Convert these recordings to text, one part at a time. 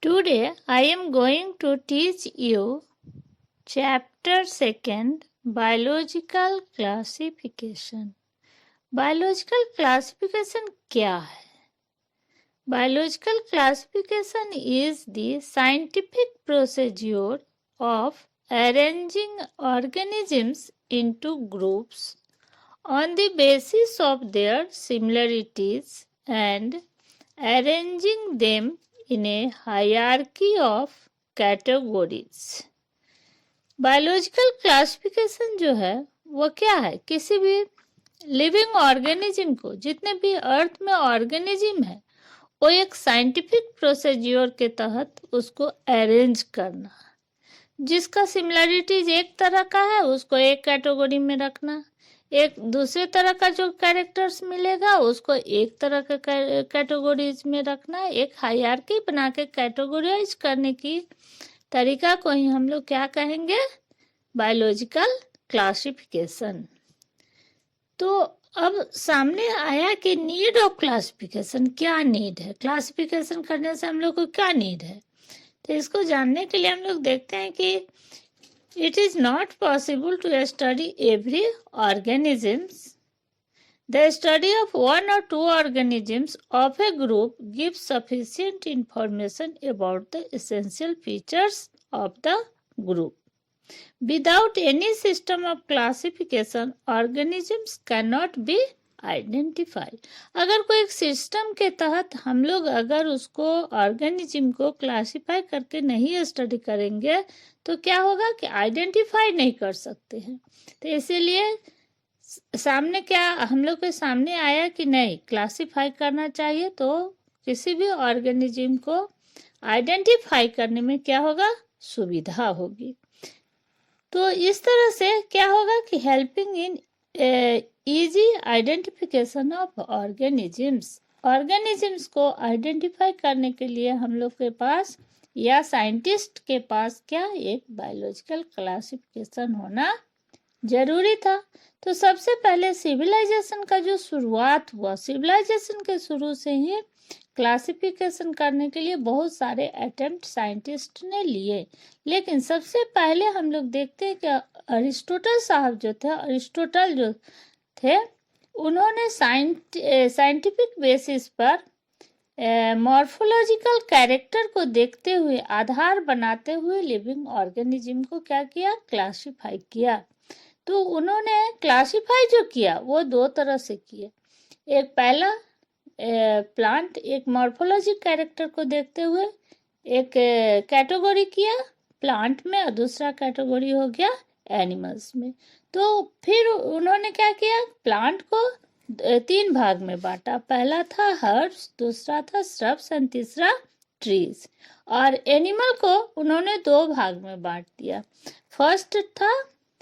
Today I am going to teach you chapter 2 Biological Classification. Biological classification क्या है? Biological classification is the scientific procedure of arranging organisms into groups on the basis of their similarities and arranging them in a hierarchy of categories. Biological classification जो है वो क्या है? किसी भी living organism को, जितने भी अर्थ में ऑर्गेनिज्म है, वो एक साइंटिफिक प्रोसीजर के तहत उसको अरेंज करना, जिसका सिमिलरिटीज एक तरह का है उसको एक कैटेगरी में रखना, एक दूसरे तरह का जो कैरेक्टर्स मिलेगा उसको एक तरह का कैटेगरीज में रखना। एक हायरार्की बना के कैटेगराइज करने की तरीका को ही हम लोग क्या कहेंगे? Biological classification. तो अब सामने आया कि नीड ऑफ क्लासिफिकेशन, क्या नीड है? क्लासिफिकेशन करने से हम लोग को क्या नीड है? तो इसको जानने के लिए हम लोग देखते हैं कि it is not possible to study every organisms. The study of one or two organisms of a group gives sufficient information about the essential features of the group. Without any system of classification, organisms cannot be identify. अगर कोई एक system के तहत हम लोग अगर उसको organism को क्लासिफाई करके नहीं स्टडी करेंगे तो क्या होगा कि आइडेंटिफाई नहीं कर सकते हैं। तो इसीलिए सामने क्या हम लोग के सामने आया कि नहीं, क्लासिफाई करना चाहिए तो किसी भी ऑर्गेनिज्म को आइडेंटिफाई करने में क्या होगा? सुविधा होगी। तो इस तरह से क्या होगा कि helping in easy identification of organisms. Organisms को आइडेंटिफाई करने के लिए हम लोग के पास या साइंटिस्ट के पास क्या एक बायोलॉजिकल क्लासिफिकेशन होना जरूरी था। तो सबसे पहले सिविलाइजेशन का जो शुरुआत हुआ, सिविलाइजेशन के शुरू से ही क्लासिफिकेशन करने के लिए बहुत सारे अटेम्प्ट साइंटिस्ट ने लिए, लेकिन सबसे पहले हम लोग देखते हैं कि अरिस्टोटल साहब जो थे, अरिस्टोटल जो थे, उन्होंने साइंटिफिक बेसिस पर मॉर्फोलॉजिकल कैरेक्टर को देखते हुए, आधार बनाते हुए लिविंग ऑर्गेनिज्म को क्या किया? क्लासिफाई किया। तो उन्होंने क्लासिफाई जो किया वो दो तरह से किए। एक पहला प्लांट, एक मॉर्फोलॉजिक कैरेक्टर को देखते हुए एक कैटेगरी किया प्लांट में और दूसरा कैटेगरी हो गया एनिमल्स में। तो फिर उन्होंने क्या किया? प्लांट को तीन भाग में बांटा। पहला था हर्ब्स, दूसरा था श्रब्स और तीसरा ट्रीज। और एनिमल को उन्होंने दो भाग में बांट दिया। फर्स्ट था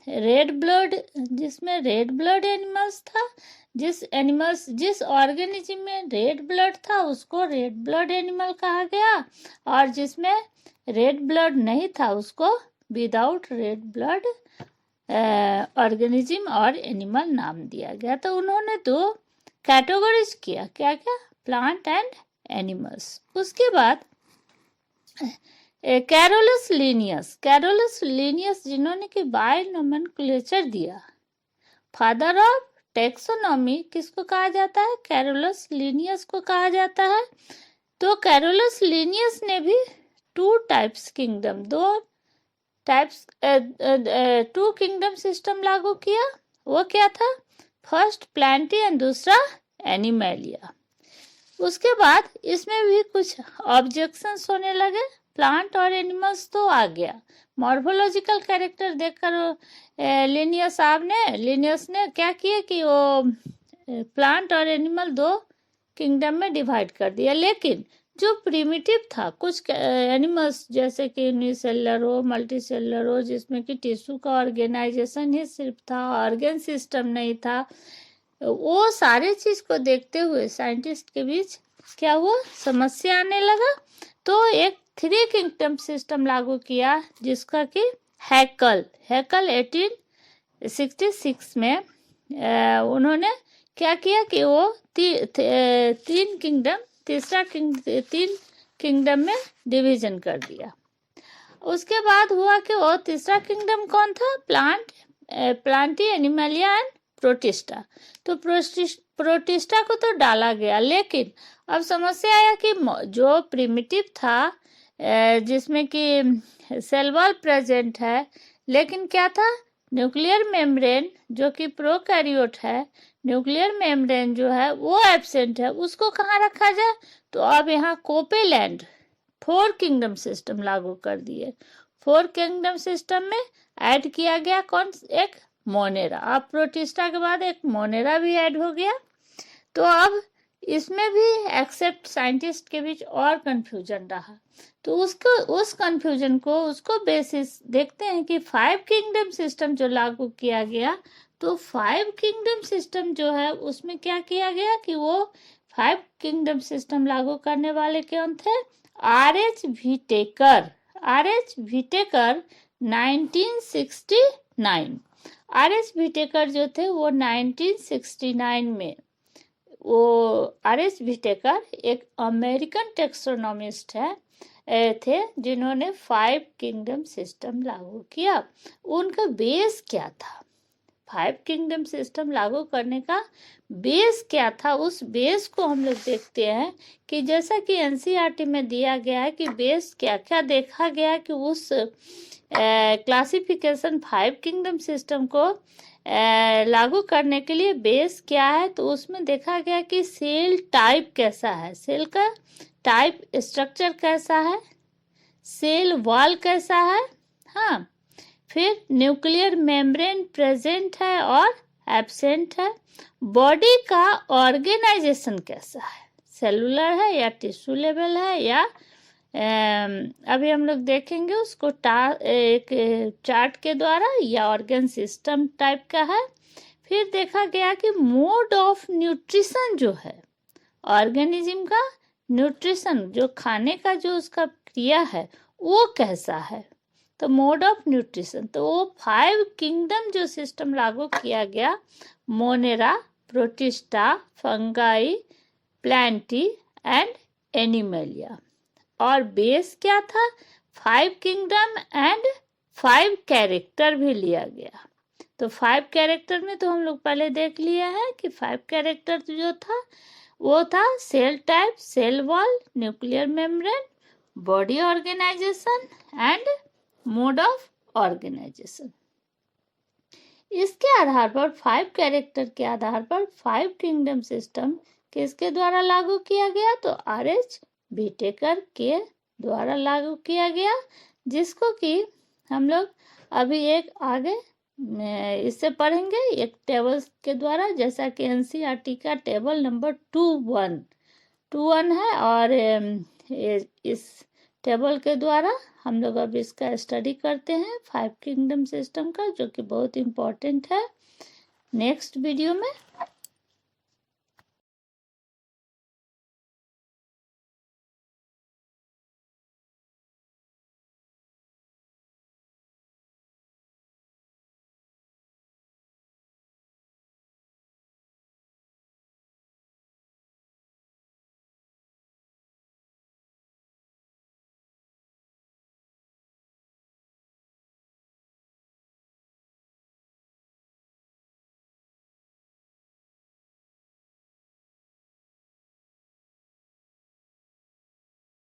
रेड ब्लड, जिसमें रेड ब्लड एनिमल्स था। जिस ऑर्गेनिज्म में रेड ब्लड था उसको रेड ब्लड एनिमल कहा गया, और जिसमें रेड ब्लड नहीं था उसको विदाउट रेड ब्लड ऑर्गेनिज्म और एनिमल नाम दिया गया। तो उन्होंने दो कैटेगरीज किया, क्या क्या? Plant and animals. उसके बाद कैरोलस लीनियस जिन्होंने कि बायोनोमेनक्लेचर दिया, फादर ऑफ टेक्सोनॉमी किसको कहा जाता है? कैरोलस लीनियस को कहा जाता है। तो कैरोलस लीनियस ने भी टू किंगडम सिस्टम लागू किया। वो क्या था? फर्स्ट प्लांटी एंड दूसरा एनिमैलिया। उसके बाद इसमें भी कुछ ऑब्जेक्शंस होने लगे। प्लांट और एनिमल्स तो आ गया, मॉर्फोलॉजिकल कैरेक्टर देखकर लिनियस ने क्या किया कि वो प्लांट और एनिमल दो किंगडम में डिवाइड कर दिया। लेकिन जो प्रिमिटिव था, कुछ एनिमल्स जैसे कि यूनिसेलुलर हो, मल्टीसेलुलर हो, जिसमें कि टिश्यू का ऑर्गेनाइजेशन ही सिर्फ था, ऑर्गन सिस्टम नहीं था, वो सारे चीज को देखते हुए साइंटिस्ट के बीच क्या हुआ? समस्या आने लगा। तो एक 3 किंगडम सिस्टम लागू किया, जिसका कि हैकल 1866 में उन्होंने क्या किया कि वो तीन किंगडम में डिवीजन कर दिया। उसके बाद हुआ कि वो तीसरा किंगडम कौन था? Plantae, Animalia and protista. तो प्रोटिस्टा को तो डाला गया, लेकिन अब समस्या आया कि जो प्रिमिटिव था जिसमें कि सेल वॉल प्रेजेंट है, लेकिन क्या था? न्यूक्लियर मेम्ब्रेन, जो कि प्रोकैरियोट है, न्यूक्लियर मेम्ब्रेन जो है वो एब्सेंट है। उसको कहाँ रखा जाए? तो अब यहाँ कोपेलैंड 4 किंगडम सिस्टम लागू कर दिए। 4 किंगडम सिस्टम में ऐड किया गया कौन? एक मोनेरा। अब प्रोटिस्टा के बाद एक मोनेरा भी ऐड हो गया। तो अब इसमें भी एक्सेप्ट साइंटिस्ट के बीच और कंफ्यूजन रहा। तो उस कंफ्यूजन को उसको बेसिस देखते हैं कि 5 किंगडम सिस्टम जो लागू किया गया, तो 5 किंगडम सिस्टम जो है उसमें क्या किया गया कि वो 5 किंगडम सिस्टम लागू करने वाले कौन थे? R.H. Whittaker. R.H. Whittaker 1969। R.H. Whittaker जो थे वो 1969 में, वो R.H. व्हिटेकर एक अमेरिकन टेक्सोनॉमिस्ट थे जिन्होंने 5 किंगडम सिस्टम लागू किया। उनका बेस क्या था? 5 किंगडम सिस्टम लागू करने का बेस क्या था? उस बेस को हम लोग देखते हैं कि जैसा कि एनसीईआरटी में दिया गया है कि बेस क्या क्या देखा गया कि उस क्लासिफिकेशन 5 किंगडम सिस्टम को लागू करने के लिए बेस क्या है। तो उसमें देखा गया कि सेल टाइप कैसा है, सेल का टाइप स्ट्रक्चर कैसा है, सेल वॉल कैसा है, हाँ, फिर न्यूक्लियर मेम्ब्रेन प्रेजेंट है और एब्सेंट है, बॉडी का ऑर्गेनाइजेशन कैसा है, सेलुलर है या टिश्यू लेवल है, या अभी हम लोग देखेंगे उसको एक चार्ट के द्वारा, या ऑर्गन सिस्टम टाइप का है। फिर देखा गया कि मोड ऑफ न्यूट्रिशन जो है ऑर्गेनिज्म का, न्यूट्रिशन जो खाने का जो उसका क्रिया है वो कैसा है, तो मोड ऑफ न्यूट्रिशन। तो वो 5 किंगडम जो सिस्टम लागू किया गया, Monera, protista, fungi, Plantae and Animalia, और बेस क्या था? 5 किंगडम एंड 5 कैरेक्टर भी लिया गया। तो 5 कैरेक्टर में तो हम लोग पहले देख लिए हैं कि 5 कैरेक्टर जो था वो था cell type, cell wall, nuclear membrane, body organisation and mode of organisation. इसके आधार पर 5 कैरेक्टर के आधार पर 5 किंगडम सिस्टम किसके द्वारा लागू किया गया? तो R.H. व्हिटेकर के द्वारा लागू किया गया, जिसको कि हम लोग अभी एक आगे इससे पढ़ेंगे एक टेबल के द्वारा, जैसा कि एनसीईआरटी का टेबल नंबर 21 है, और इस टेबल के द्वारा हम लोग अब इसका स्टडी करते हैं 5 किंगडम सिस्टम का, जो कि बहुत इम्पोर्टेंट है। नेक्स्ट वीडियो में